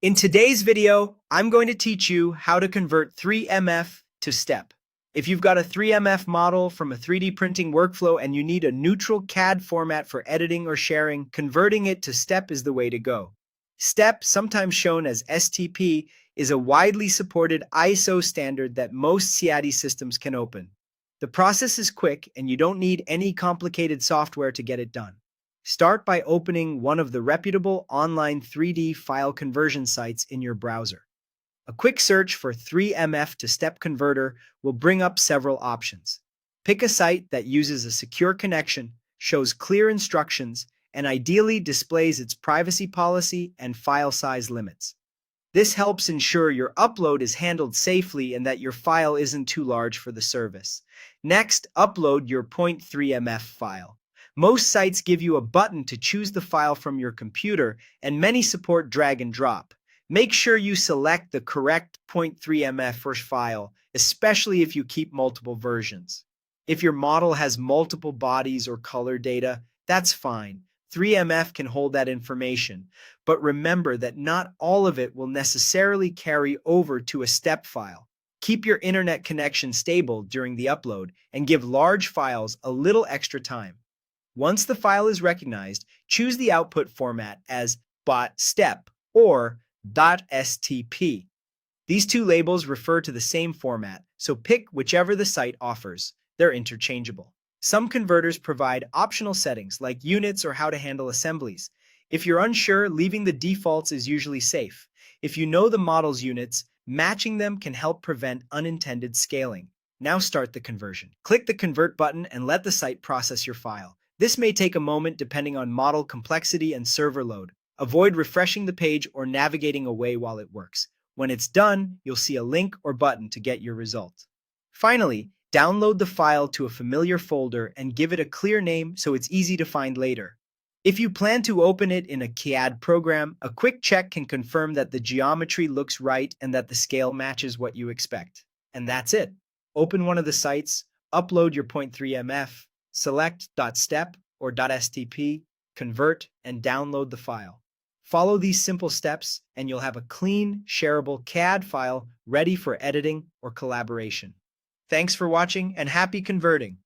In today's video, I'm going to teach you how to convert 3MF to STEP. If you've got a 3MF model from a 3D printing workflow and you need a neutral CAD format for editing or sharing, converting it to STEP is the way to go. STEP, sometimes shown as STP, is a widely supported ISO standard that most CAD systems can open. The process is quick and you don't need any complicated software to get it done. Start by opening one of the reputable online 3D file conversion sites in your browser. A quick search for 3MF to STEP converter will bring up several options. Pick a site that uses a secure connection, shows clear instructions, and ideally displays its privacy policy and file size limits. This helps ensure your upload is handled safely and that your file isn't too large for the service. Next, upload your .3mf file. Most sites give you a button to choose the file from your computer, and many support drag and drop. Make sure you select the correct .3mf file, especially if you keep multiple versions. If your model has multiple bodies or color data, that's fine. 3MF can hold that information, but remember that not all of it will necessarily carry over to a STEP file. Keep your internet connection stable during the upload and give large files a little extra time. Once the file is recognized, choose the output format as .step or .stp. These two labels refer to the same format, so pick whichever the site offers. They're interchangeable. Some converters provide optional settings like units or how to handle assemblies. If you're unsure, leaving the defaults is usually safe. If you know the model's units, matching them can help prevent unintended scaling. Now start the conversion. Click the Convert button and let the site process your file. This may take a moment depending on model complexity and server load. Avoid refreshing the page or navigating away while it works. When it's done, you'll see a link or button to get your result. Finally, download the file to a familiar folder and give it a clear name so it's easy to find later. If you plan to open it in a CAD program, a quick check can confirm that the geometry looks right and that the scale matches what you expect. And that's it. Open one of the sites, upload your .3mf, select .step or .stp, convert, and download the file. Follow these simple steps and you'll have a clean, shareable CAD file ready for editing or collaboration. Thanks for watching and happy converting!